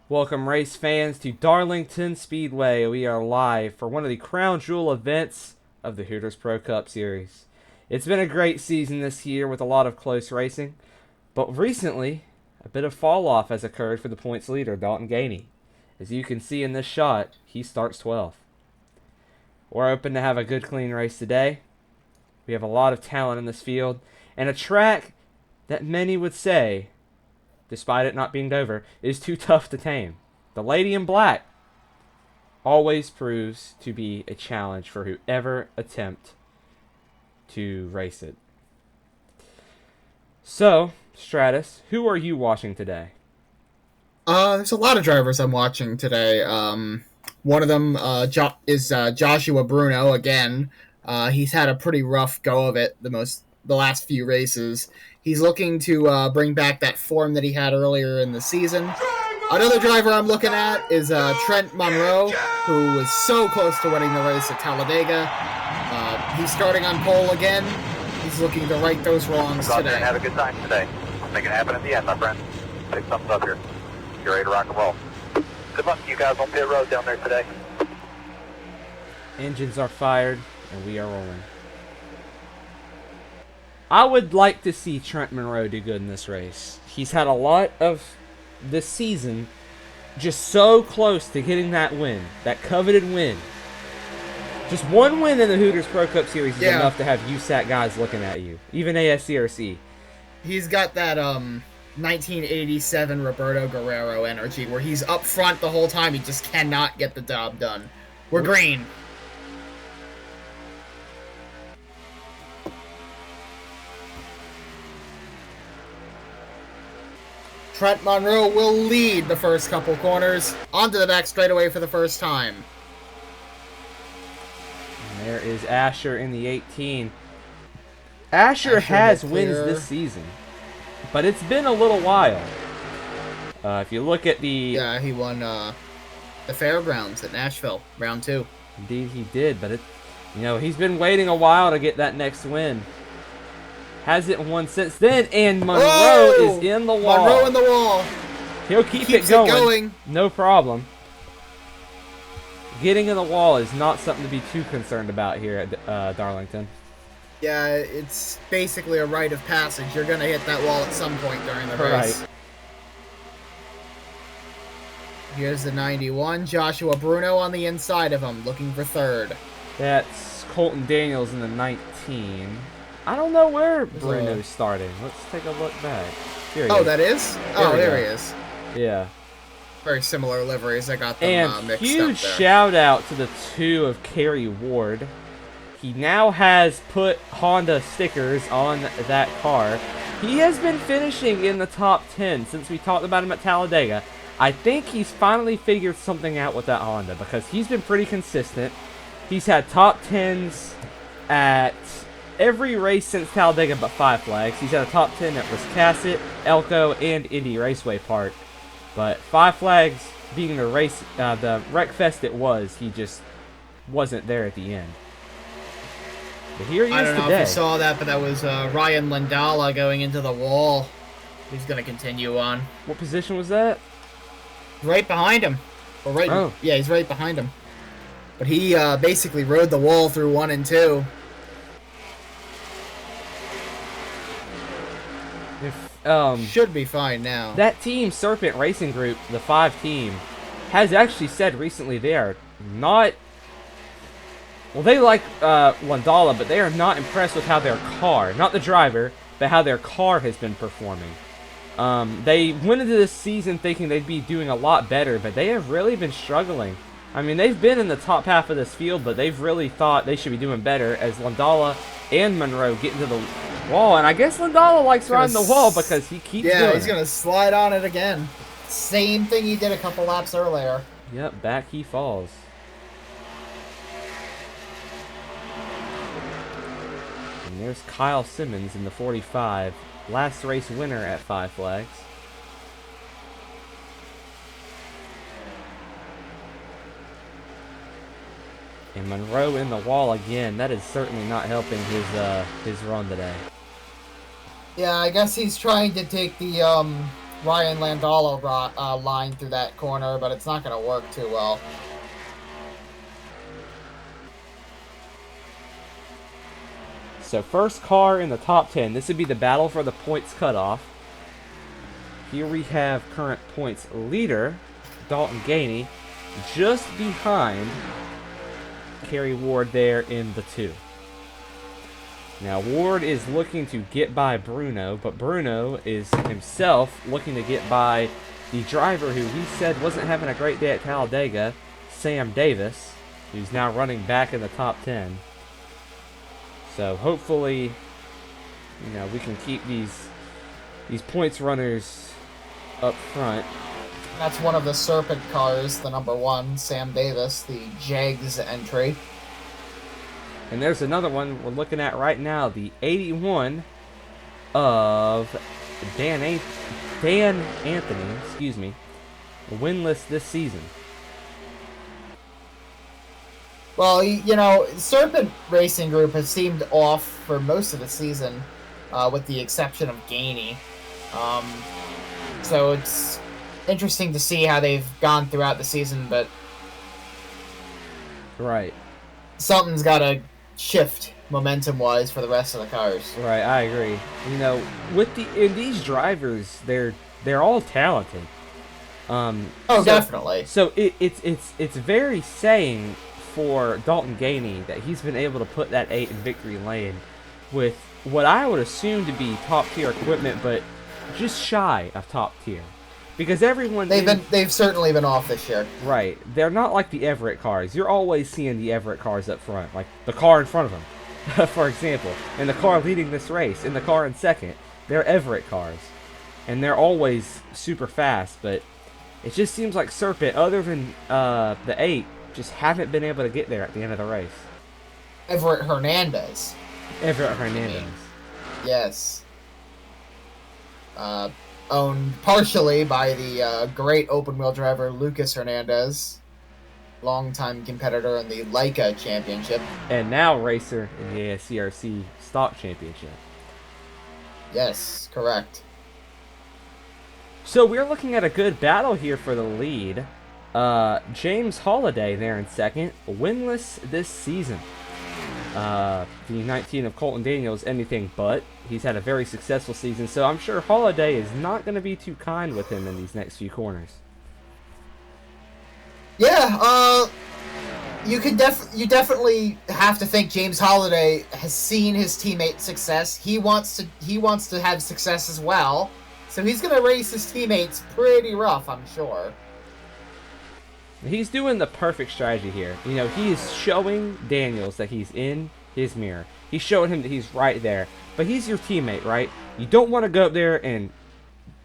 Welcome, race fans, to Darlington Speedway. We are live for one of the crown jewel events of the Hooters Pro Cup Series. It's been a great season this year with a lot of close racing, but recently, a bit of fall off has occurred for the points leader, Dalton Gainey. As you can see in this shot, he starts 12th. We're hoping to have a good, clean race today. We have a lot of talent in this field, and a track that many would say, despite it not being Dover, is too tough to tame. The Lady in Black always proves to be a challenge for whoever attempt to race it. So, Stratus, who are you watching today? There's a lot of drivers I'm watching today. One of them is Joshua Bruno again. He's had a pretty rough go of it the last few races. He's looking to bring back that form that he had earlier in the season. Another driver I'm looking at is Trent Monroe, who was so close to winning the race at Talladega. He's starting on pole again. He's looking to right those wrongs today. And have a good time today. We'll make it happen at the end, my friend. Take thumbs up here. You're ready to rock and roll. Good luck to you guys on pit road down there today. Engines are fired, and we are rolling. I would like to see Trent Monroe do good in this race. He's had a lot of this season just so close to getting that win, that coveted win. Just one win in the Hooters Pro Cup Series is enough to have USAC guys looking at you, even ASCRC. He's got that 1987 Roberto Guerrero energy where he's up front the whole time. He just cannot get the job done. We're green. Trent Monroe will lead the first couple corners. Onto the back straightaway for the first time. And there is Asher in the 18. Asher has wins this season, but it's been a little while. If you look at the... Yeah, he won the Fairgrounds at Nashville, round 2. Indeed he did, but he's been waiting a while to get that next win. Hasn't won since then, and Monroe is in the wall. Monroe in the wall. He'll keep it going. No problem. Getting in the wall is not something to be too concerned about here at Darlington. Yeah, it's basically a rite of passage. You're going to hit that wall at some point during the race. Right. Here's the 91. Joshua Bruno on the inside of him, looking for third. That's Colton Daniels in the 19. I don't know where Bruno's starting. Let's take a look back. Here he is. That is? There he is. Yeah. Very similar liveries. I got them mixed up there. Huge shout out to the 2 of Kerry Ward. He now has put Honda stickers on that car. He has been finishing in the top 10 since we talked about him at Talladega. I think he's finally figured something out with that Honda because he's been pretty consistent. He's had top 10s at every race since Talladega but Five Flags. He's had a top 10 at Wiscasset, Elko, and Indy Raceway Park. But Five Flags being the wreck fest it was, he just wasn't there at the end. But here he is today. I don't know if you saw that, but that was Ryan Lindala going into the wall. He's going to continue on. What position was that? Right behind him. Yeah, he's right behind him. But he basically rode the wall through 1 and 2. Should be fine now. That team, Serpent Racing Group, the 5 team, has actually said recently they are not... Well, they like Landala, but they are not impressed with how their car, not the driver, but how their car has been performing. They went into this season thinking they'd be doing a lot better, but they have really been struggling. I mean, they've been in the top half of this field, but they've really thought they should be doing better as Landala and Monroe get into the wall. And I guess Landala likes riding the wall because he keeps doing it. Yeah, he's going to slide on it again. Same thing he did a couple laps earlier. Yep, back he falls. And there's Kyle Simmons in the 45. Last race winner at Five Flags. And Monroe in the wall again. That is certainly not helping his run today. Yeah, I guess he's trying to take the Ryan Landalo line through that corner, but it's not going to work too well. So first car in the top 10. This would be the battle for the points cutoff. Here we have current points leader, Dalton Gainey, just behind Kerry Ward there in the 2. Now Ward is looking to get by Bruno, but Bruno is himself looking to get by the driver who he said wasn't having a great day at Talladega, Sam Davis, who's now running back in the top 10. So hopefully, we can keep these points runners up front. That's one of the Serpent cars, the number 1, Sam Davis, the Jags entry. And there's another one we're looking at right now, the 81 of Dan Anthony, winless this season. Well, Serpent Racing Group has seemed off for most of the season, with the exception of Gainey. So it's interesting to see how they've gone throughout the season, but right, something's got to shift momentum-wise for the rest of the cars. Right, I agree. With these drivers, they're all talented. Definitely. So it's very saying for Dalton Gainey that he's been able to put that 8 in victory lane with what I would assume to be top tier equipment, but just shy of top tier. Because everyone they've certainly been off this year. Right. They're not like the Everett cars. You're always seeing the Everett cars up front, like the car in front of them, for example, and the car leading this race, and the car in second. They're Everett cars, and they're always super fast. But it just seems like Serpent, other than the 8, just haven't been able to get there at the end of the race. Everett Hernandez. Yes. Owned partially by the great open-wheel driver Lucas Hernandez, longtime competitor in the Leica Championship. And now racer in the ASCRC Stock Championship. Yes, correct. So we're looking at a good battle here for the lead. James Holliday there in second, winless this season. The 19 of Colton Daniels, anything but. He's had a very successful season, so I'm sure Holliday is not going to be too kind with him in these next few corners. Yeah, you definitely have to think James Holliday has seen his teammate's success. He wants to have success as well, so he's going to race his teammates pretty rough, I'm sure. He's doing the perfect strategy here. He is showing Daniels that he's in his mirror. He's showing him that he's right there. But he's your teammate, right? You don't want to go up there and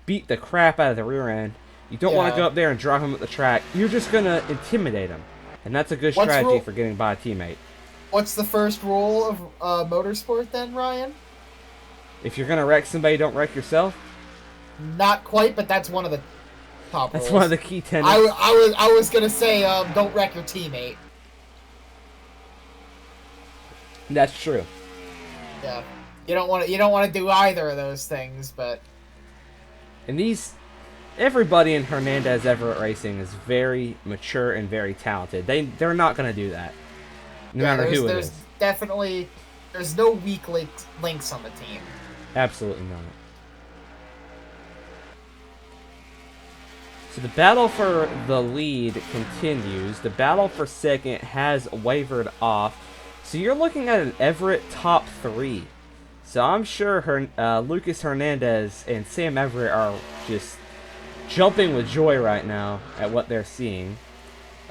beat the crap out of the rear end. You don't want to go up there and drive him at the track. You're just going to intimidate him. And that's a good strategy for getting by a teammate. What's the first rule of motorsport then, Ryan? If you're going to wreck somebody, don't wreck yourself? Not quite, but that's one of the top rules. That's one of the key tenets. I was going to say, don't wreck your teammate. That's true. Yeah. You don't want to do either of those things, but everybody in Hernandez Everett Racing is very mature and very talented. They're not going to do that, no matter who it is. There's no weak links on the team. Absolutely not. So the battle for the lead continues. The battle for second has wavered off. So you're looking at an Everett top 3. So I'm sure Lucas Hernandez and Sam Everett are just jumping with joy right now at what they're seeing.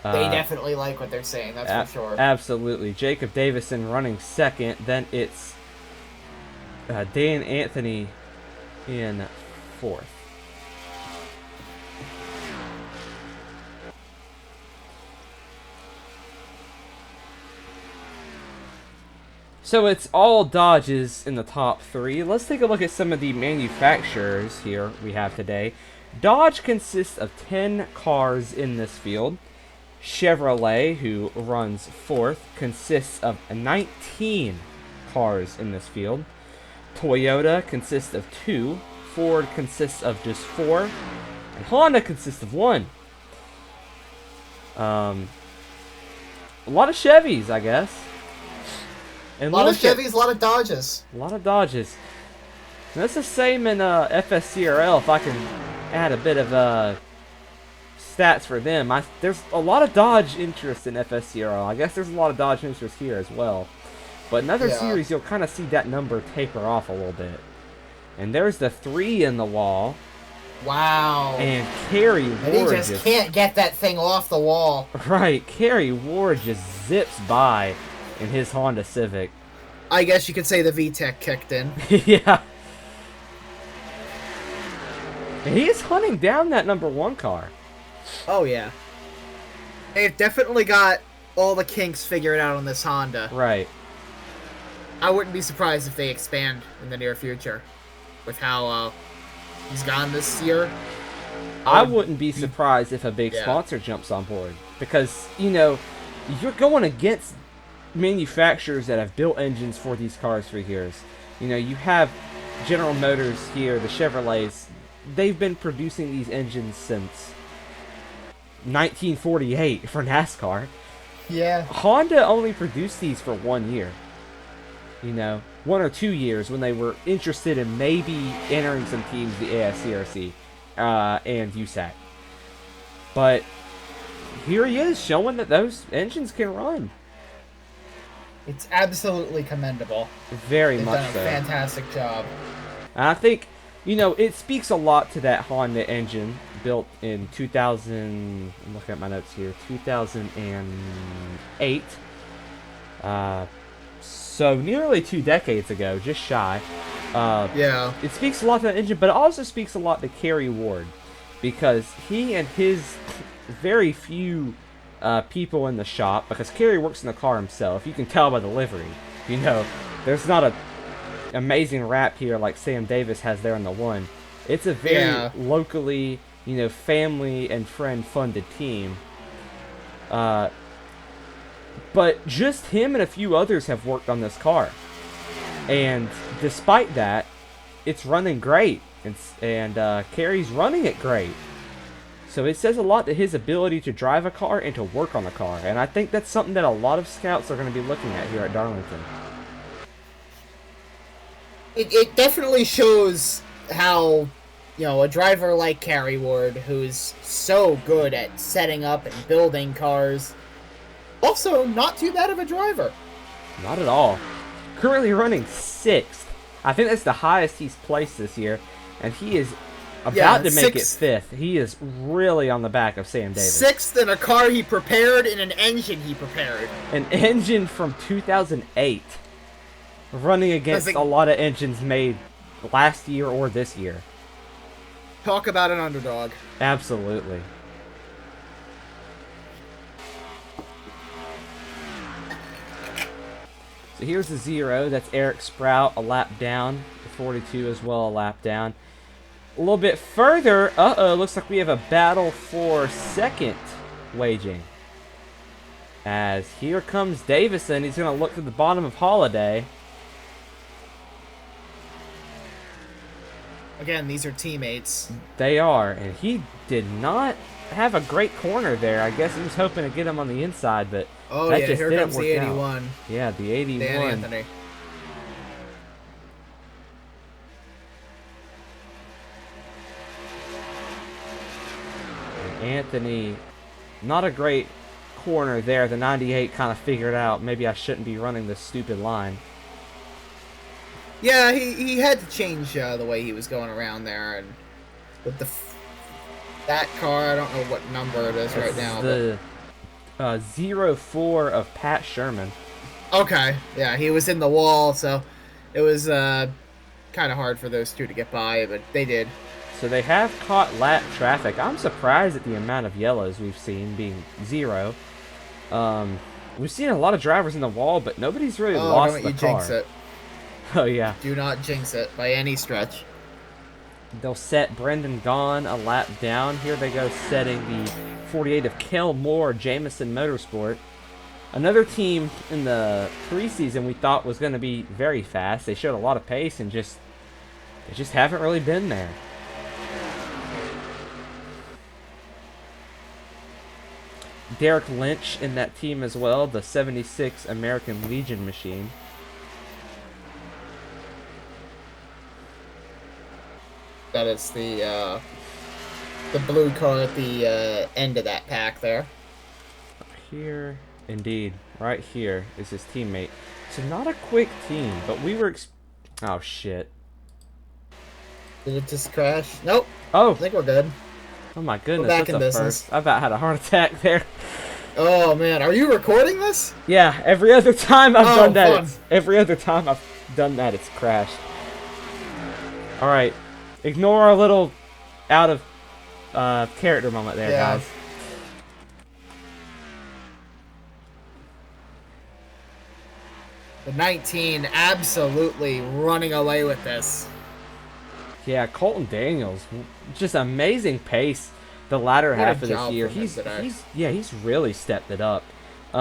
They definitely like what they're saying, that's for sure. Absolutely. Jacob Davison running second. Then it's Dan Anthony in fourth. So it's all Dodges in the top 3. Let's take a look at some of the manufacturers here we have today. Dodge consists of 10 cars in this field. Chevrolet, who runs 4th, consists of 19 cars in this field. Toyota consists of 2. Ford consists of just 4, and Honda consists of 1. A lot of Chevys, I guess. And A lot of look at- Chevys, a lot of Dodges. A lot of Dodges. And that's the same in FSCRL. If I can add a bit of stats for them, there's a lot of Dodge interest in FSCRL. I guess there's a lot of Dodge interest here as well. But in other series, you'll kind of see that number taper off a little bit. And there's the 3 in the wall. Wow. And Kerry And he Ward just can't get that thing off the wall. Right, Kerry Ward just zips by in his Honda Civic. I guess you could say the VTEC kicked in. Yeah. And he is hunting down that number 1 car. Oh, yeah. They've definitely got all the kinks figured out on this Honda. Right. I wouldn't be surprised if they expand in the near future with how he's gone this year. I wouldn't be surprised if a big sponsor jumps on board. Because, you're going against manufacturers that have built engines for these cars for years. You have General Motors here, the Chevrolets. They've been producing these engines since 1948 for NASCAR. Yeah. Honda only produced these for 1 year. 1 or 2 years when they were interested in maybe entering some teams, the ASCRC and USAC. But here he is showing that those engines can run. It's absolutely commendable. Very They've much done a so. fantastic job. And I think, it speaks a lot to that Honda engine built in 2000, I'm looking at my notes here, 2008. So nearly 2 decades ago, just shy. Yeah. It speaks a lot to that engine, but it also speaks a lot to Kerry Ward. Because he and his very few people in the shop, because Kerry works in the car himself, you can tell by the livery. There's not a amazing wrap here like Sam Davis has there in the 1. It's a very locally, family and friend funded team. But just him and a few others have worked on this car. And despite that, it's running great. And Kerry's running it great. So it says a lot to his ability to drive a car and to work on a car. And I think that's something that a lot of scouts are going to be looking at here at Darlington. It definitely shows how, a driver like Kerry Ward, who's so good at setting up and building cars, also not too bad of a driver. Not at all. Currently running 6th. I think that's the highest he's placed this year. And he is about to make it 5th. He is really on the back of Sam Davis. 6th in a car he prepared, in an engine he prepared. An engine from 2008. Running against a lot of engines made last year or this year. Talk about an underdog. Absolutely. So here's the 0. That's Eric Sprout a lap down. The 42 as well a lap down. A little bit further, looks like we have a battle for 2nd waging. As here comes Davison. He's going to look to the bottom of Holiday. Again, these are teammates. They are, and he did not have a great corner there. I guess he was hoping to get him on the inside, but that just here didn't comes work the out. 81. Yeah, the 81. Dan Anthony. And Anthony, not a great corner there. The 98 kind of figured out, maybe I shouldn't be running this stupid line. Yeah, he had to change the way he was going around there, and with that car, I don't know what number it is right now. The 04 of Pat Sherman. Okay, yeah, he was in the wall, so it was kind of hard for those two to get by, but they did. So they have caught lap traffic. I'm surprised at the amount of yellows we've seen, being 0. We've seen a lot of drivers in the wall, but nobody's really lost don't the you car. jinx it. Oh, yeah. Do not jinx it by any stretch. They'll set Brendan Gaughan a lap down. Here they go setting the 48 of Kel Moore, Jameson Motorsport. Another team in the preseason we thought was going to be very fast. They showed a lot of pace and just They just haven't really been there. Derek Lynch in that team as well, the 76 American Legion machine. That is the blue car at the end of that pack there. Up here, indeed, right here is his teammate. So not a quick team, but we were. Oh shit! Did it just crash? Nope. Oh, I think we're good. oh my goodness, back that's in a business. first. I about had a heart attack there. Oh man, are you recording this? Yeah, every other time I've Oh, done that, fun. every other time I've done that, it's crashed. All right, ignore our little out of character moment there, Yeah. guys. The 19 absolutely running away with this. Yeah, Colton Daniels, just amazing pace. The latter What a half of this job year, from him today. he's really stepped it up. He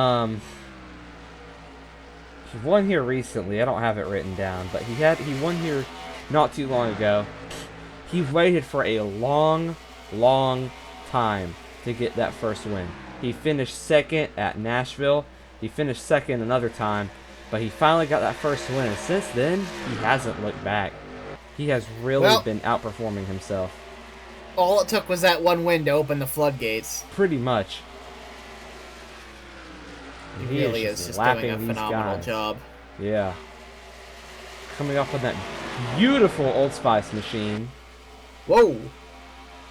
won here recently. I don't have it written down, but he won here not too long ago. He waited for a long time to get that first win. He finished second at Nashville. He finished second another time, but he finally got that first win. And since then, he hasn't looked back. He has really been outperforming himself. All it took was that one win to open the floodgates. Pretty much. He really is just doing a phenomenal job. Yeah. Coming up on that beautiful Old Spice machine. Whoa!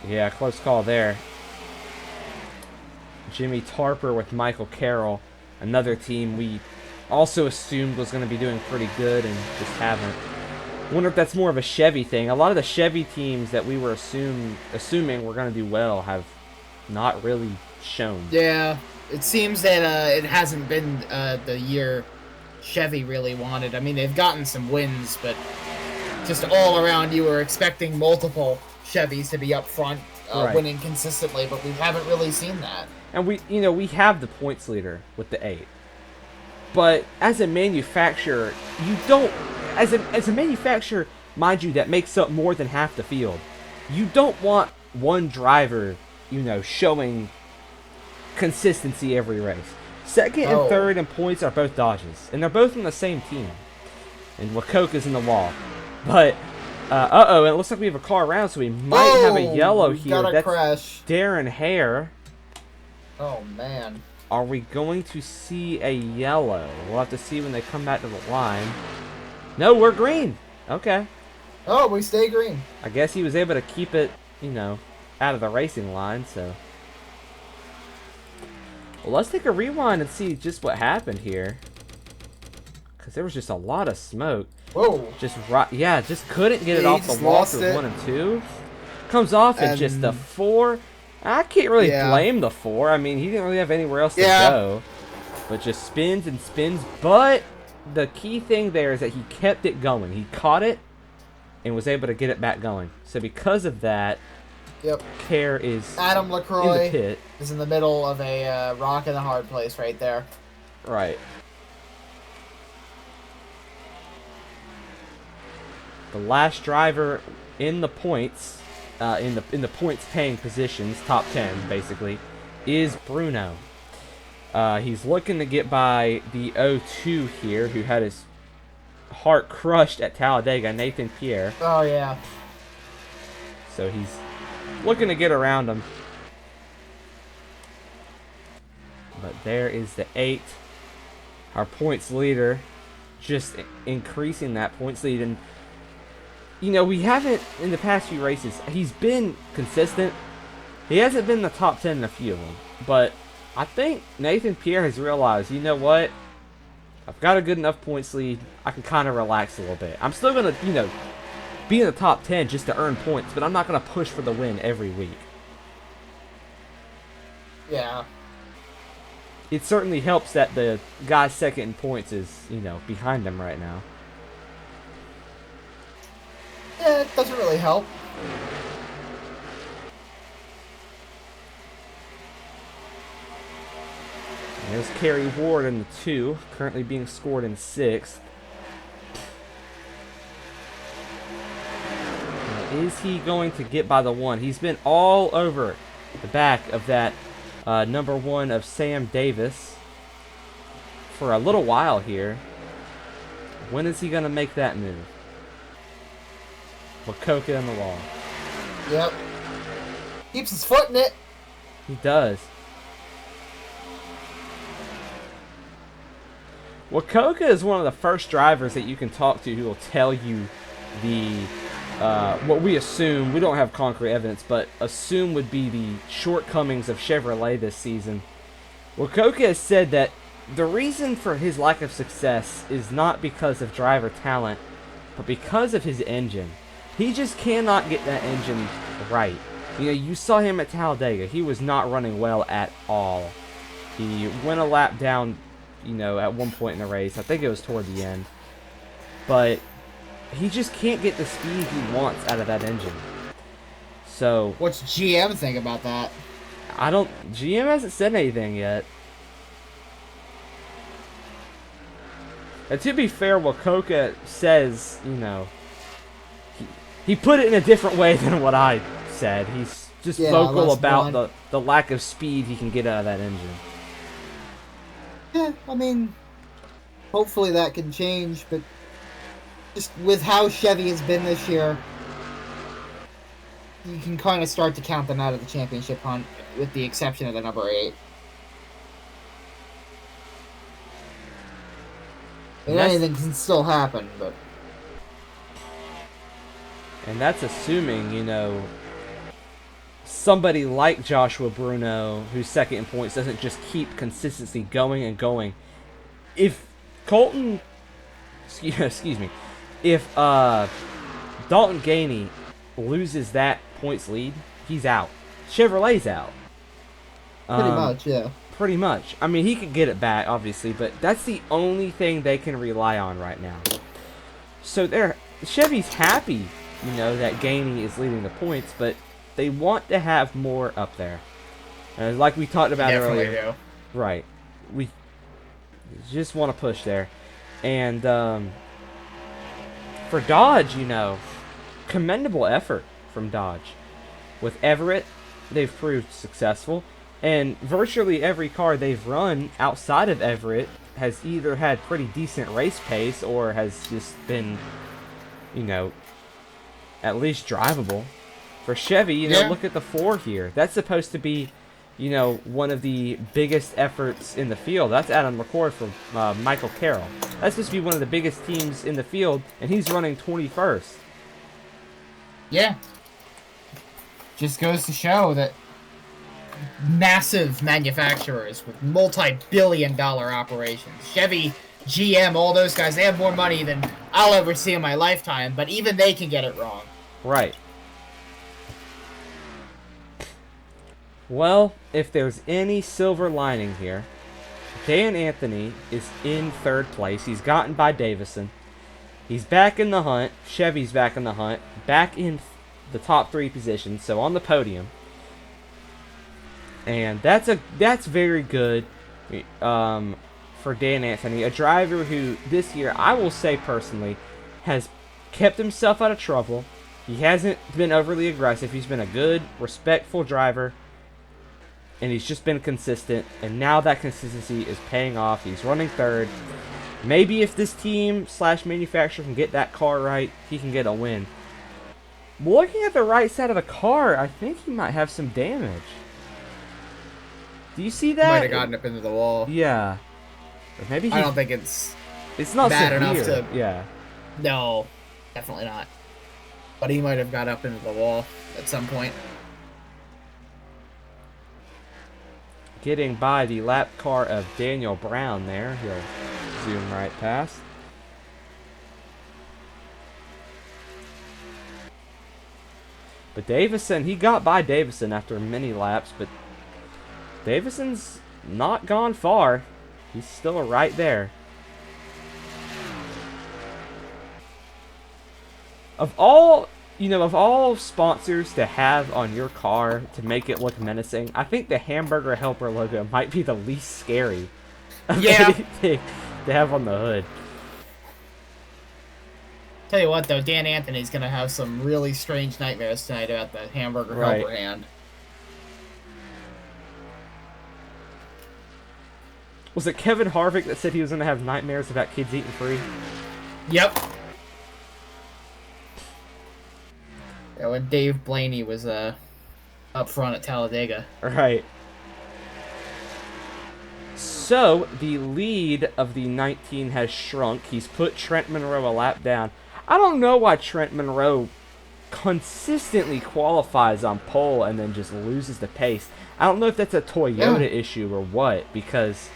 Yeah, close call there. Jimmy Tarper with Michael Carroll. Another team we also assumed was going to be doing pretty good and just haven't. Wonder if that's more of a Chevy thing. A lot of the Chevy teams that we were assuming were going to do well have not really shown. Yeah, it seems that it hasn't been the year Chevy really wanted. I mean, they've gotten some wins, but just all around, you were expecting multiple Chevys to be up front, Right. winning consistently, but we haven't really seen that. And we have the points leader with the 8. But as a manufacturer, you don't as a manufacturer, mind you, that makes up more than half the field. You don't want one driver, showing consistency every race. Second and third in points are both Dodges, and they're both on the same team. And Wakoka's in the wall. But and it looks like we have a car around, so we might have a yellow we here. Got a That's crash. Darren Hare. Oh man. Are we going to see a yellow? We'll have to see when they come back to the line. No, we're green. Okay. Oh, we stay green. I guess he was able to keep it, out of the racing line, so. Well, let's take a rewind and see just what happened here. Because there was just a lot of smoke. Whoa. Just couldn't get it Yeah, he off the just wall lost through it. 1 and 2. Comes off at just the 4. I can't really blame the 4. I mean, he didn't really have anywhere else to go. But just spins and spins. But the key thing there is that he kept it going. He caught it and was able to get it back going. So because of that, Kerr is Adam LaCroix in the pit. is in the middle of a rock in a hard place right there. Right. The last driver in the points, in the points paying positions, top 10 basically, is Bruno. He's looking to get by the 02 here, who had his heart crushed at Talladega, Nathan Pierre. Oh yeah. So he's looking to get around him. But there is the 8. Our points leader, just increasing that points lead. And we haven't, in the past few races, he's been consistent. He hasn't been in the top 10 in a few of them. But I think Nathan Pierre has realized, you know what? I've got a good enough points lead. I can kind of relax a little bit. I'm still going to, be in the top 10 just to earn points, but I'm not going to push for the win every week. Yeah. It certainly helps that the guy second in points is, behind him right now. Yeah, it doesn't really help. And there's Kerry Ward in the 2, currently being scored in 6th. Is he going to get by the one? He's been all over the back of that number 1 of Sam Davis for a little while here. When is he going to make that move? Wakoka in the wall. Yep. Keeps his foot in it. He does. Wakoka is one of the first drivers that you can talk to who will tell you the what we assume, we don't have concrete evidence, but assume would be the shortcomings of Chevrolet this season. Wakoka has said that the reason for his lack of success is not because of driver talent, but because of his engine. He just cannot get that engine right. You know, you saw him at Talladega. He was not running well at all. He went a lap down, you know, at one point in the race. I think it was toward the end. But he just can't get the speed he wants out of that engine. So, what's GM think about that? GM hasn't said anything yet. And to be fair, Wakoka says, you know, he put it in a different way than what I said. He's just vocal about the lack of speed he can get out of that engine. Yeah, I mean, hopefully that can change, but just with how Chevy has been this year, you can kind of start to count them out of the championship hunt, with the exception of the number 8. And anything can still happen, but... And that's assuming, you know, somebody like Joshua Bruno, who's second in points, doesn't just keep consistency going and going. If Colton... Excuse me. If Dalton Gainey loses that points lead, he's out. Chevrolet's out. Pretty much, yeah. Pretty much. I mean, he could get it back, obviously, but that's the only thing they can rely on right now. So Chevy's happy, you know, that Gainey is leading the points, but they want to have more up there. Like we talked about earlier. Do. Right. We just want to push there. And for Dodge, you know, commendable effort from Dodge. With Everett, they've proved successful. And virtually every car they've run outside of Everett has either had pretty decent race pace or has just been, you know, at least drivable. For Chevy, you know, look at the 4 here. That's supposed to be, you know, one of the biggest efforts in the field. That's Adam McCord from Michael Carroll. That's supposed to be one of the biggest teams in the field, and he's running 21st. Yeah. Just goes to show that massive manufacturers with multi-billion-dollar operations, Chevy, GM, all those guys, they have more money than I'll ever see in my lifetime, but even they can get it wrong. Right. Well, if there's any silver lining here, Dan Anthony is in 3rd place. He's gotten by Davison. He's back in the hunt. Chevy's back in the hunt. Back in the top 3 positions, so on the podium. And that's very good for Dan Anthony, a driver who this year, I will say personally, has kept himself out of trouble. He hasn't been overly aggressive. He's been a good, respectful driver. And he's just been consistent. And now that consistency is paying off. He's running 3rd. Maybe if this team / manufacturer can get that car right, he can get a win. Looking at the right side of the car, I think he might have some damage. Do you see that? Might have gotten up into the wall. Yeah. Or maybe I don't think it's not bad severe. enough to... Yeah. No, definitely not. But he might have got up into the wall at some point. Getting by the lap car of Daniel Brown there. He'll zoom right past. But Davison, he got by Davison after many laps, but Davison's not gone far. He's still right there. Of all sponsors to have on your car to make it look menacing, I think the Hamburger Helper logo might be the least scary of anything to have on the hood. Tell you what, though, Dan Anthony's going to have some really strange nightmares tonight about the hamburger Right. helper hand. Was it Kevin Harvick that said he was going to have nightmares about kids eating free? Yep. Yeah, when Dave Blaney was up front at Talladega. Right. So, the lead of the 19 has shrunk. He's put Trent Monroe a lap down. I don't know why Trent Monroe consistently qualifies on pole and then just loses the pace. I don't know if that's a Toyota issue or what, because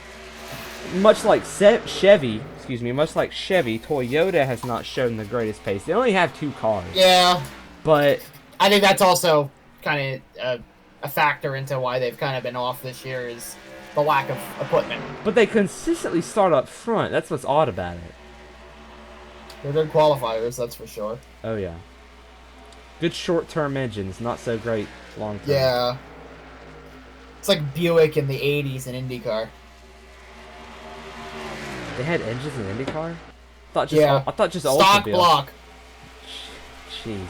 much like Chevy, Toyota has not shown the greatest pace. They only have 2 cars. Yeah. But I think that's also kind of a factor into why they've kind of been off this year is the lack of equipment. But they consistently start up front. That's what's odd about it. They're good qualifiers, that's for sure. Oh, yeah. Good short-term engines, not so great long-term. Yeah. It's like Buick in the 80s in IndyCar. They had engines in IndyCar? Yeah. I thought just stock Oldsmobile. block. Jeez.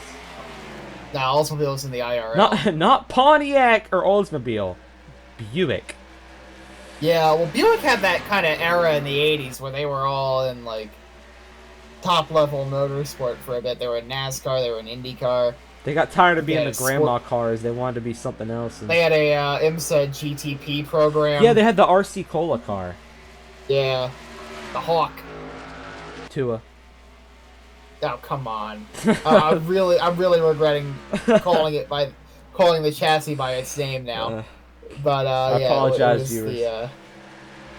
Nah, Oldsmobile's in the IRL. Not Pontiac or Oldsmobile. Buick. Yeah, well, Buick had that kind of era in the 80s where they were all in, like, top-level motorsport for a bit. They were in NASCAR, they were in IndyCar. They got tired of being Yeah, the grandma cars. They wanted to be something else. They had a IMSA GTP program. Yeah, they had the RC Cola car. Yeah. The Hawk. Tua. Oh, come on. I'm really regretting calling the chassis by its name now. But I yeah, apologize, it was viewers.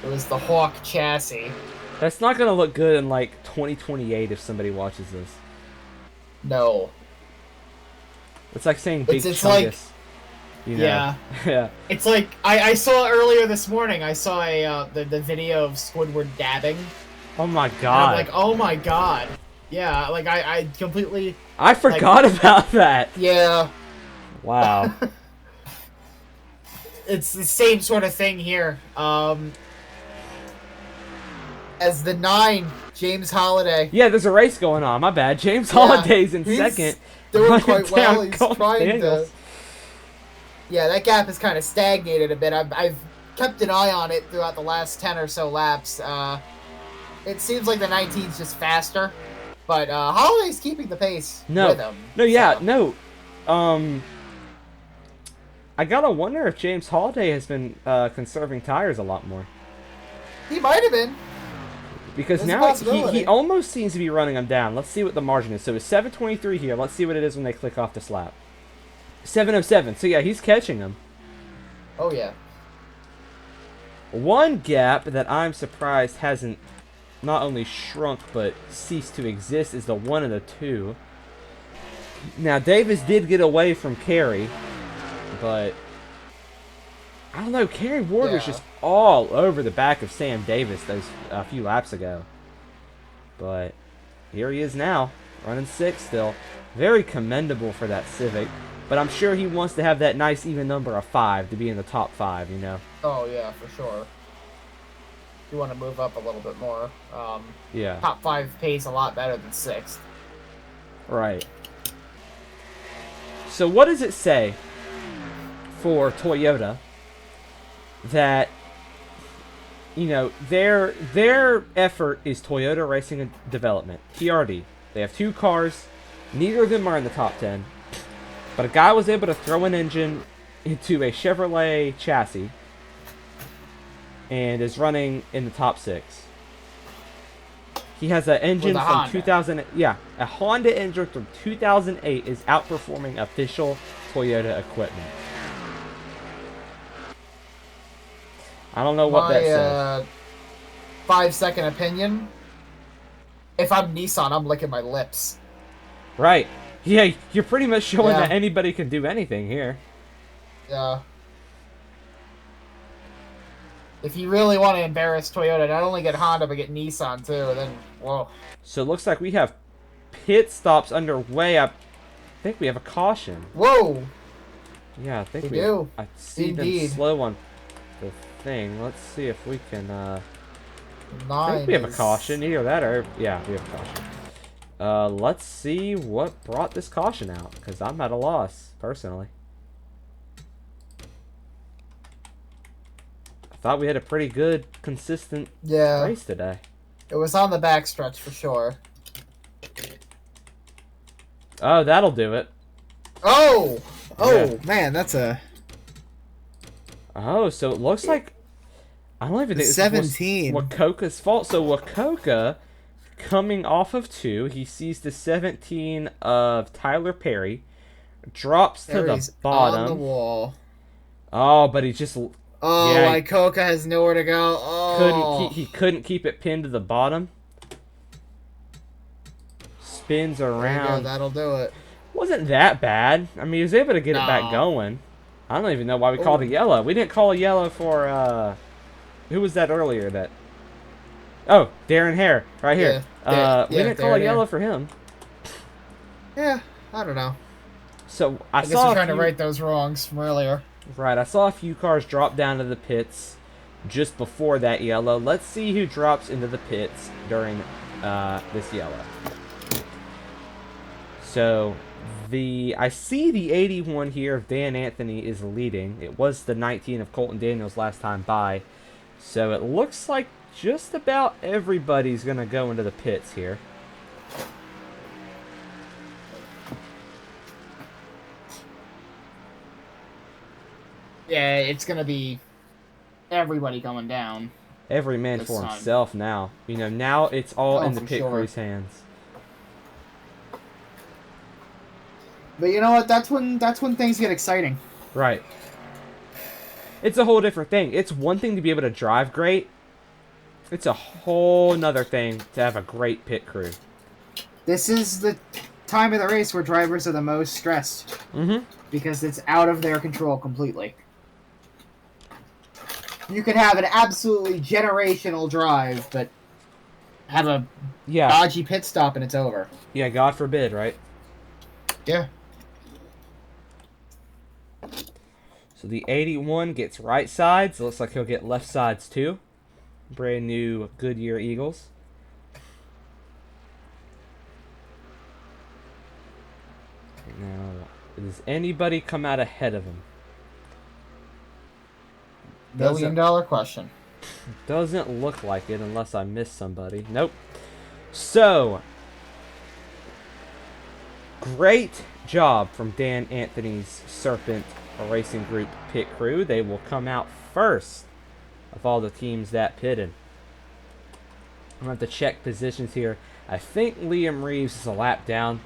it was the Hawk chassis. That's not gonna look good in like 2028 if somebody watches this. No. It's like saying Big It's Chungus. like, you know? yeah. Yeah. It's like I saw earlier this morning. I saw the video of Squidward dabbing. Oh my And god. I'm like, oh my god. Yeah, like I completely. I forgot about that. Yeah. Wow. It's the same sort of thing here. As the 9, James Holiday. Yeah, there's a race going on. My bad. James Yeah, Holliday's in he's second. doing running quite well. down He's Colton trying Daniels. to. Yeah, that gap has kind of stagnated a bit. I've kept an eye on it throughout the last 10 or so laps. It seems like the 19's just faster, but Holiday's keeping the pace with him. No. I gotta wonder if James Holiday has been conserving tires a lot more. He might have been. Because There's a now possibility. he almost seems to be running them down. Let's see what the margin is. So it's 7:23 here. Let's see what it is when they click off this lap. 7:07. So yeah, he's catching them. Oh yeah. One gap that I'm surprised hasn't not only shrunk but ceased to exist is the 1 and the 2. Now Davis did get away from Kerry, but I don't know. Kerry Ward was just all over the back of Sam Davis those a few laps ago. But here he is now, running 6th still. Very commendable for that Civic. But I'm sure he wants to have that nice even number of 5 to be in the top 5, you know? Oh yeah, for sure. You want to move up a little bit more. Yeah. Top 5 pays a lot better than 6th. Right. So what does it say for Toyota that, you know, their effort is Toyota Racing and Development, TRD. They have 2 cars. Neither of them are in the top 10. But a guy was able to throw an engine into a Chevrolet chassis and is running in the top 6. He has an engine from 2000. Yeah, a Honda engine from 2008 is outperforming official Toyota equipment. I don't know what that says. 5-second opinion. If I'm Nissan, I'm licking my lips. Right. Yeah, you're pretty much showing Yeah. that anybody can do anything here. Yeah. If you really want to embarrass Toyota, not only get Honda, but get Nissan too, then, whoa. So it looks like we have pit stops underway. I think we have a caution. Whoa! Yeah, I think We do. I see Indeed. them slow on the thing. Let's see if we can. I 9 think we have a is- caution. Either that or yeah, we have a caution. Let's see what brought this caution out, because I'm at a loss, personally. I thought we had a pretty good, consistent race today. It was on the backstretch for sure. Oh, that'll do it. Oh! Oh, Yeah. man, that's a... Oh, so it looks like... I don't even think this 17. was Wakoka's fault. So Wakoka, coming off of 2, he sees the 17 of Tyler Perry, drops to the bottom. On the wall. Oh, but he just... Oh, yeah, Waikoka has nowhere to go. Oh. he couldn't keep it pinned to the bottom. Spins There you go, around. that'll do it. Wasn't that bad. I mean, he was able to get it back going. I don't even know why we called it yellow. We didn't call a yellow for, who was that earlier that... Oh, Darren Hare, right here. We didn't call a yellow for him. Yeah, I don't know. So, I guess we're trying to right those wrongs from earlier. Right, I saw a few cars drop down to the pits just before that yellow. Let's see who drops into the pits during this yellow. So, I see the 81 here of Dan Anthony is leading. It was the 19 of Colton Daniels last time by. So it looks like just about everybody's going to go into the pits here. Yeah, it's going to be everybody coming down. Every man for himself now. You know, now it's all in the pit crew's hands. But you know what? That's when things get exciting. Right. It's a whole different thing. It's one thing to be able to drive great. It's a whole nother thing to have a great pit crew. This is the time of the race where drivers are the most stressed. Mm-hmm. Because it's out of their control completely. You could have an absolutely generational drive, but have a dodgy pit stop and it's over. Yeah, God forbid, right? Yeah. So the 81 gets right sides. Looks like he'll get left sides too. Brand new Goodyear Eagles. Now, does anybody come out ahead of him? $1 million question. Doesn't look like it unless I missed somebody. Nope. So, great job from Dan Anthony's Serpent Racing Group pit crew. They will come out first of all the teams that pitted. I'm going to have to check positions here. I think Liam Reeves is a lap down.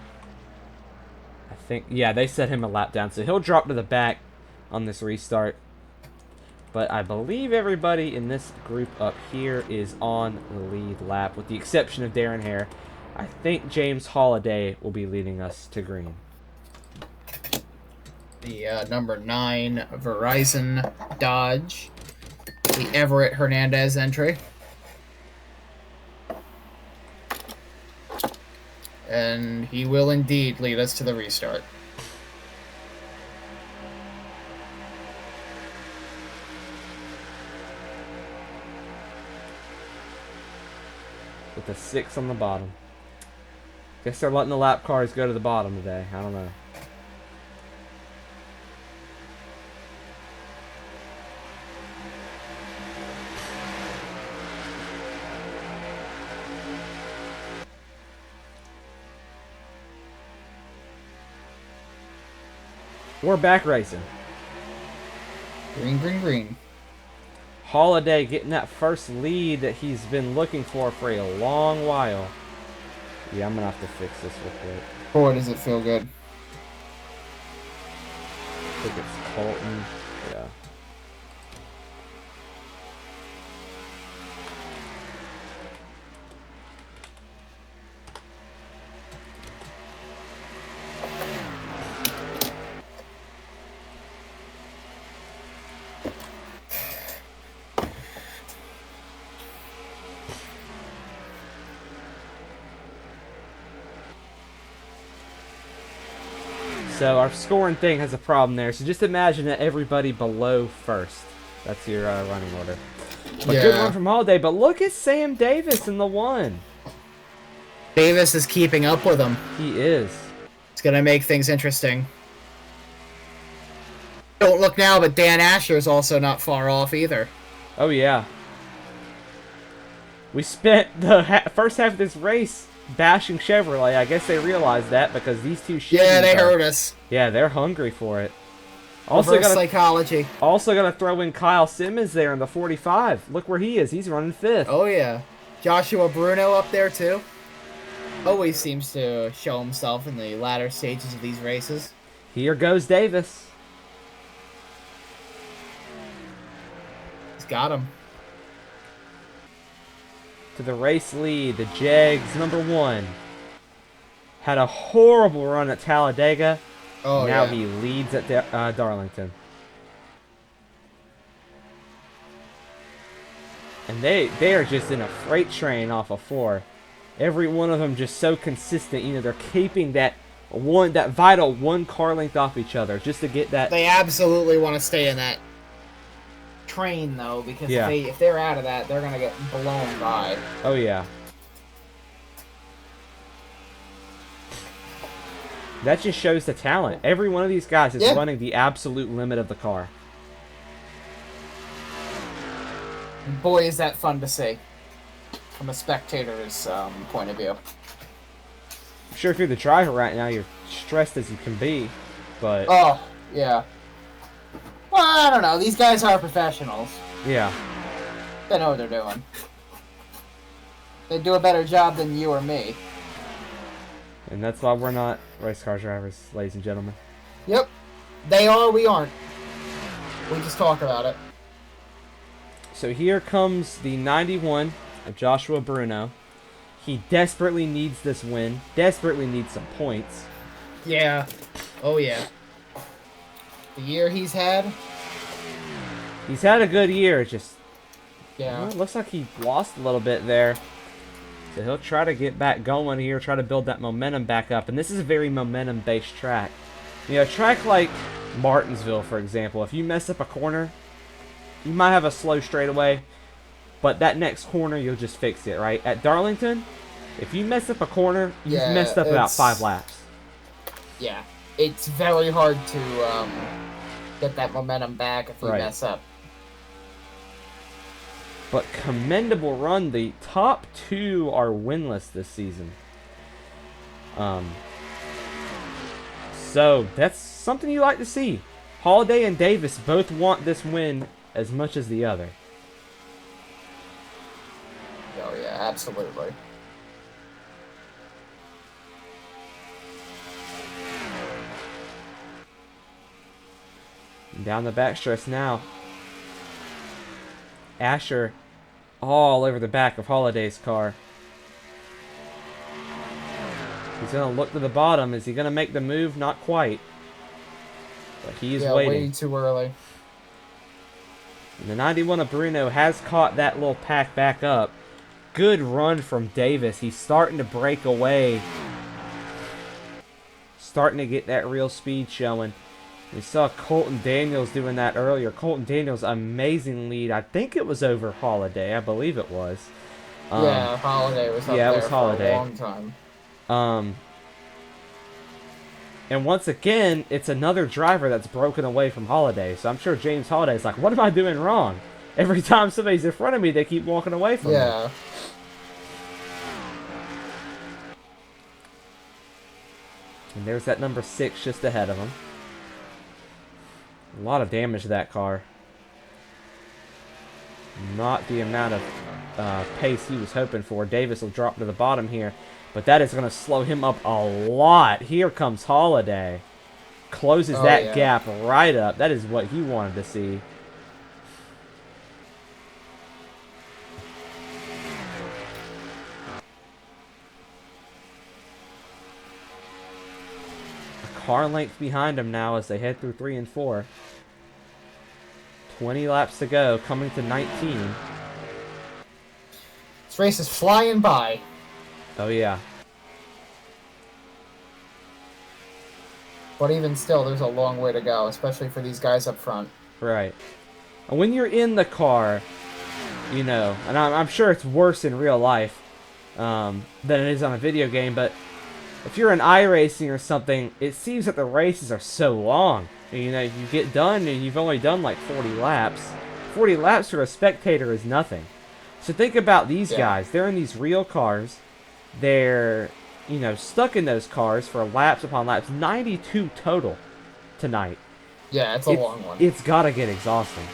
Yeah, they set him a lap down, so he'll drop to the back on this restart. But I believe everybody in this group up here is on the lead lap, with the exception of Darren Hare. I think James Holliday will be leading us to green. The number 9 Verizon Dodge. The Everett Hernandez entry. And he will indeed lead us to the restart. With the 6 on the bottom. Guess they're letting the lap cars go to the bottom today. I don't know. We're back racing. Green, green, green. Holiday getting that first lead that he's been looking for a long while. Yeah, I'm going to have to fix this real quick. Boy, does it feel good. I think it's Colton. Yeah. So our scoring thing has a problem there. So just imagine that everybody below first. That's your running order. But good run from Holiday. But look at Sam Davis in the 1. Davis is keeping up with him. He is. It's going to make things interesting. Don't look now, but Dan Asher is also not far off either. Oh, yeah. We spent the first half of this race bashing Chevrolet. I guess they realized that because these two Chevys Yeah, they heard us. Yeah, they're hungry for it. Reverse psychology. Also gonna throw in Kyle Simmons there in the 45. Look where he is. He's running 5th. Oh, yeah. Joshua Bruno up there, too. Always seems to show himself in the latter stages of these races. Here goes Davis. He's got him. To the race lead, the Jegs, number 1. Had a horrible run at Talladega. Oh, now yeah. he leads at Darlington. And they are just in a freight train off of 4. Every one of them just so consistent. You know, they're keeping that vital 1 car length off each other just to get that. They absolutely want to stay in that train, though, because if they're out of that, they're going to get blown by. Oh, yeah. That just shows the talent. Every one of these guys is running the absolute limit of the car. And boy, is that fun to see from a spectator's point of view. I'm sure if you're the driver right now, you're stressed as you can be, but... Oh, yeah. Well, I don't know. These guys are professionals. Yeah. They know what they're doing. They do a better job than you or me. And that's why we're not race car drivers, ladies and gentlemen. Yep. They are, we aren't. We just talk about it. So here comes the 91 of Joshua Bruno. He desperately needs this win. Desperately needs some points. Yeah. Oh, yeah. The year he's had. He's had a good year. Just, yeah. Well, it looks like he lost a little bit there. So he'll try to get back going here, try to build that momentum back up. And this is a very momentum-based track. You know, a track like Martinsville, for example, if you mess up a corner, you might have a slow straightaway, but that next corner, you'll just fix it, right? At Darlington, if you mess up a corner, you've messed up about 5 laps. Yeah, it's very hard to get that momentum back if you mess up. But commendable run. The top 2 are winless this season. So that's something you like to see. Holiday and Davis both want this win as much as the other. Oh yeah, absolutely. Down the backstretch now. Asher all over the back of Holiday's car. He's going to look to the bottom. Is he going to make the move? Not quite. But he is waiting. Way too early. And the 91 of Bruno has caught that little pack back up. Good run from Davis. He's starting to break away. Starting to get that real speed showing. We saw Colton Daniels doing that earlier. Colton Daniels, amazing lead. I think it was over Holiday. I believe it was. Yeah, Holiday was up there for a long time. And once again, it's another driver that's broken away from Holiday. So I'm sure James Holiday's like, what am I doing wrong? Every time somebody's in front of me, they keep walking away from me. Yeah. And there's that number 6 just ahead of him. A lot of damage to that car. Not the amount of pace he was hoping for. Davis will drop to the bottom here. But that is going to slow him up a lot. Here comes Holiday. Closes that gap right up. That is what he wanted to see. A car length behind him now as they head through 3 and 4. 20 laps to go, coming to 19. This race is flying by. Oh, yeah. But even still, there's a long way to go, especially for these guys up front. Right. And when you're in the car, you know, and I'm sure it's worse in real life, than it is on a video game. But if you're in iRacing or something, it seems that the races are so long. And, you know, you get done and you've only done like 40 laps. 40 laps for a spectator is nothing. So think about these guys. They're in these real cars. They're, you know, stuck in those cars for laps upon laps. 92 total tonight. Yeah, it's a long one. It's gotta get exhausting.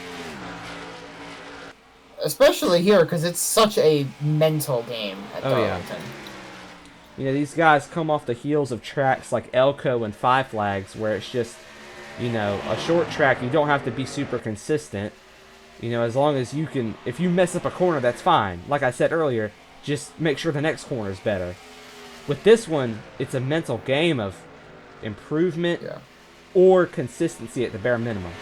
Especially here, because it's such a mental game at Darlington. Yeah. You know, these guys come off the heels of tracks like Elko and Five Flags, where it's just, you know, a short track. You don't have to be super consistent. You know, as long as you can, if you mess up a corner, that's fine. Like I said earlier, just make sure the next corner is better. With this one, it's a mental game of improvement or consistency at the bare minimum.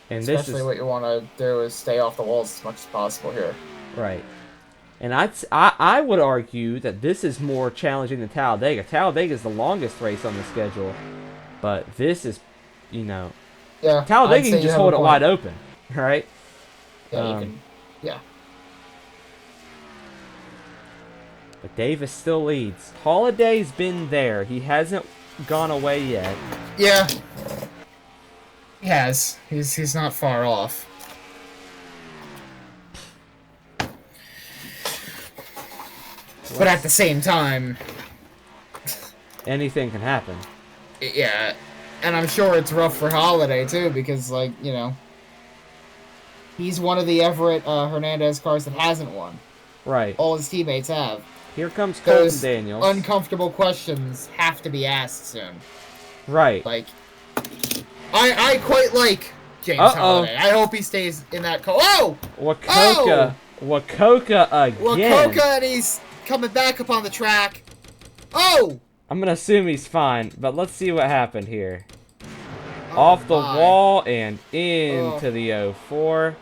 And especially what you want to do is stay off the walls as much as possible here. Right. And I would argue that this is more challenging than Talladega. Talladega is the longest race on the schedule, but this is, you know, Talladega you can just hold it wide open, right? Yeah, you can. Yeah. But Davis still leads. Holiday's been there. He hasn't gone away yet. Yeah. He has. He's not far off. But at the same time, anything can happen. Yeah, and I'm sure it's rough for Holiday too, because, like, you know, he's one of the Everett Hernandez cars that hasn't won. Right. All his teammates have. Here comes Colton Daniels. Uncomfortable questions have to be asked soon. Right. Like, I quite like James Holiday. I hope he stays in that car. Oh! Wacoka. Wacoka again. Wacoka, and he's coming back up on the track. Oh! I'm going to assume he's fine, but let's see what happened here. Off the wall and into the 04.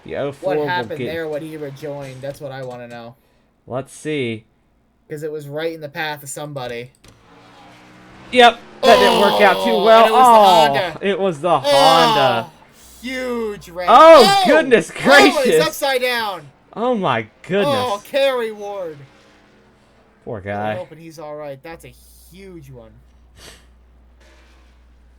The 04 what happened there when he rejoined? That's what I want to know. Let's see. Because it was right in the path of somebody. Yep, that didn't work out too well. It was the Honda. Huge wreck. Oh, goodness gracious. Oh, he's upside down. Oh, my goodness. Oh, Kerry Ward. Poor guy. I'm hoping he's all right. That's a huge one.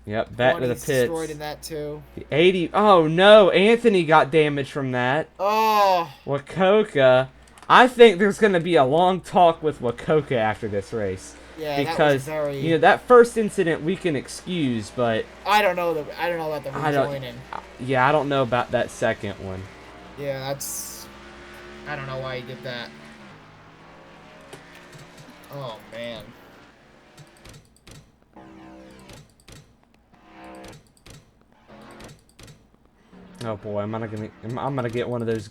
Yep, back to the pits. Destroyed in that too. The 80. Oh no, Anthony got damaged from that. Oh. Wacoka. I think there's going to be a long talk with Wacoka after this race. Yeah, because that was very... you know, that first incident we can excuse, but I don't know about the rejoining. Yeah, I don't know about that second one. Yeah, that's... I don't know why he did that. Oh man. Oh boy, I'm gonna get one of those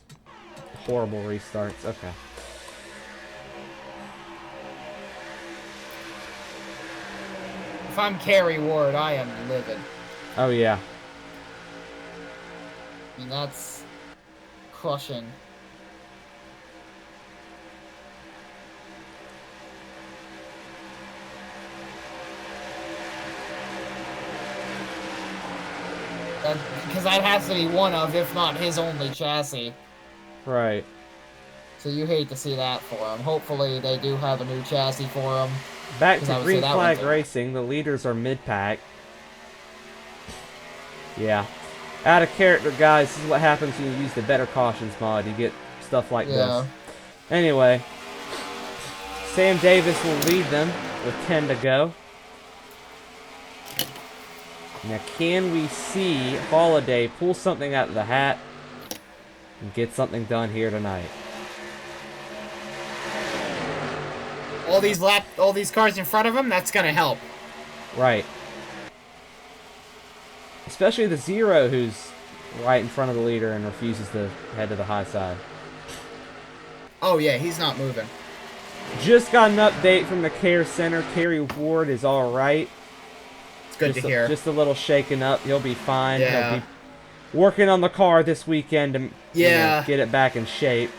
horrible restarts. Okay. If I'm Kerry Ward, I am livid. Oh yeah. I mean, that's crushing. Because that has to be one of, if not his only chassis. Right. So you hate to see that for him. Hopefully they do have a new chassis for him. Back to Green Flag Racing. The leaders are mid-pack. Yeah. Out of character, guys. This is what happens when you use the Better Cautions mod. You get stuff like this. Anyway. Sam Davis will lead them with 10 to go. Now, can we see Holiday pull something out of the hat and get something done here tonight? All these cars in front of him, that's gonna help. Right. Especially the Zero, who's right in front of the leader and refuses to head to the high side. Oh yeah, he's not moving. Just got an update from the Care Center. Kerry Ward is all right. Good to hear. Just a little shaken up. He'll be fine. Yeah. He'll be working on the car this weekend to you know, get it back in shape.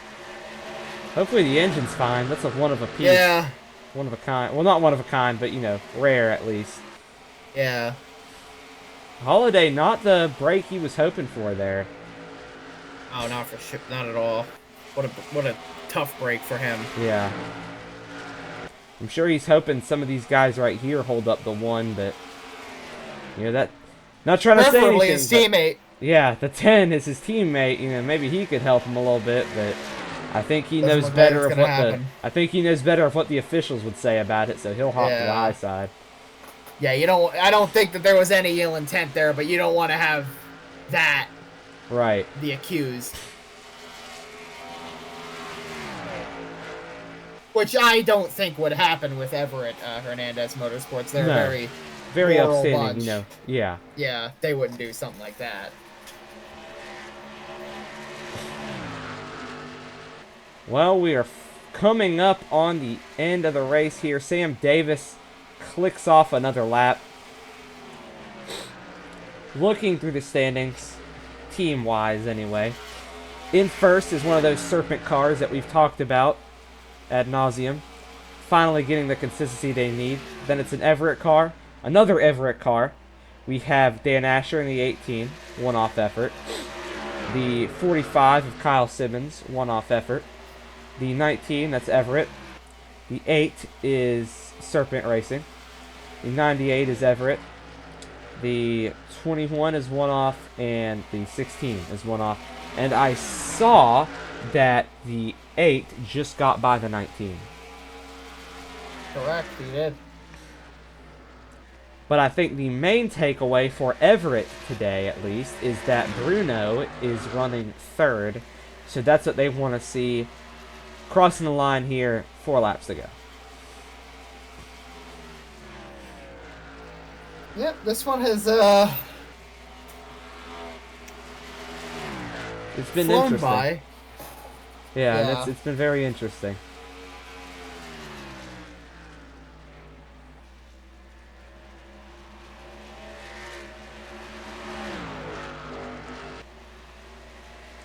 Hopefully the engine's fine. That's a one of a piece. Yeah. One of a kind. Well, not one of a kind, but, you know, rare at least. Yeah. Holiday, not the break he was hoping for there. Oh, not for sure. Not at all. What a tough break for him. Yeah. I'm sure he's hoping some of these guys right here hold up the one, but that. Not trying to say Preferably anything. his teammate. Yeah, the 10 is his teammate. Maybe he could help him a little bit, but I think he Doesn't knows look like better it's of gonna what happen. I think he knows better of what the officials would say about it, so he'll hop to the Yeah. high side. Yeah, I don't think that there was any ill intent there, but you don't want to have that Right. the accused. Which I don't think would happen with Everett Hernandez Motorsports. They're No. Very moral upstanding, bunch. Yeah. Yeah, they wouldn't do something like that. Well, we are coming up on the end of the race here. Sam Davis clicks off another lap. Looking through the standings, team-wise anyway. In first is one of those Serpent cars that we've talked about ad nauseum. Finally getting the consistency they need. Then it's an Everett car. Another Everett car. We have Dan Asher in the 18, one-off effort. The 45 of Kyle Simmons, one-off effort. The 19, that's Everett. The 8 is Serpent Racing. The 98 is Everett. The 21 is one-off, and the 16 is one-off. And I saw that the 8 just got by the 19. Correct, he did. But I think the main takeaway for Everett today, at least, is that Bruno is running third. So that's what they want to see. Crossing the line here, 4 laps to go. Yep, this one has It's been flown interesting. by. Yeah, Yeah. and it's been very interesting.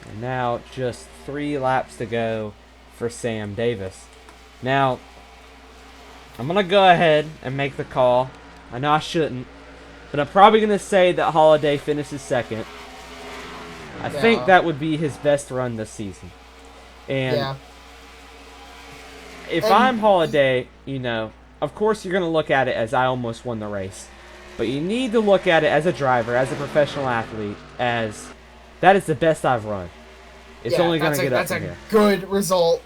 And now just 3 laps to go for Sam Davis. Now, I'm going to go ahead and make the call. I know I shouldn't, but I'm probably going to say that Holiday finishes second. I think that would be his best run this season. And if I'm Holiday, of course you're going to look at it as I almost won the race. But you need to look at it as a driver, as a professional athlete, as that is the best I've run. It's only going to get up from here. That's a good result.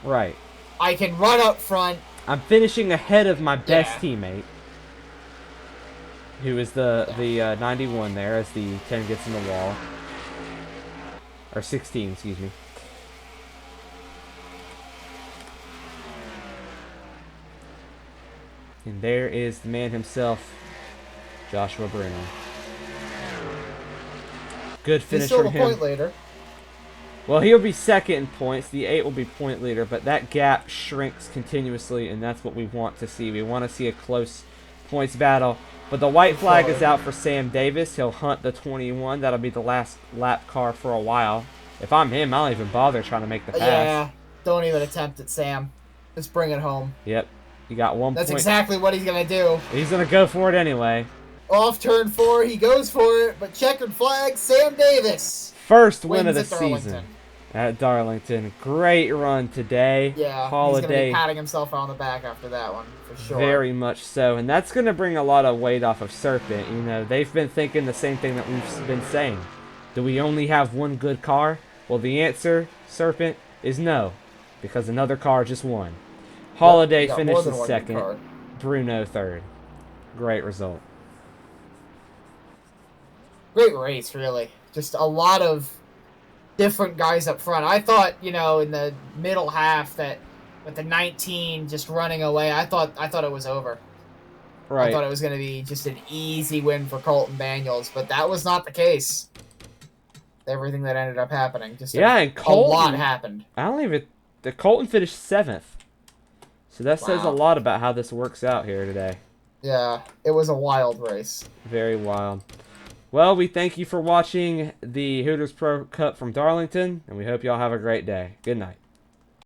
Right. I can run up front. I'm finishing ahead of my best teammate, who is the 91 there as the 10 gets in the wall. Or 16, excuse me. And there is the man himself, Joshua Bruno. Good finish He's still from a him. point later. Well, he'll be second in points. The 8 will be point leader, but that gap shrinks continuously, and that's what we want to see. We want to see a close points battle. But the white flag is out for Sam Davis. He'll hunt the 21. That'll be the last lap car for a while. If I'm him, I don't even bother trying to make the pass. Yeah, don't even attempt it, Sam. Just bring it home. Yep. You got 1 That's point. exactly what he's going to do. He's going to go for it anyway. Off turn 4, he goes for it, but checkered flag, Sam Davis. First win of the Wins at Darlington. season at Darlington. Great run today. Yeah, Holiday. he's going to be patting himself on the back after that one, for sure. Very much so. And that's going to bring a lot of weight off of Serpent. They've been thinking the same thing that we've been saying. Do we only have one good car? Well, the answer, Serpent, is no. Because another car just won. Holiday finishes second. Bruno third. Great result. Great race, really. Just a lot of different guys up front. I thought, in the middle half that with the 19 just running away, I thought it was over. Right. I thought it was going to be just an easy win for Colton Daniels, but that was not the case. Everything that ended up happening, just and Colton, a lot happened. The Colton finished 7th. So that says a lot about how this works out here today. Yeah, it was a wild race. Very wild. Well, we thank you for watching the Hooters Pro Cup from Darlington, and we hope y'all have a great day. Good night.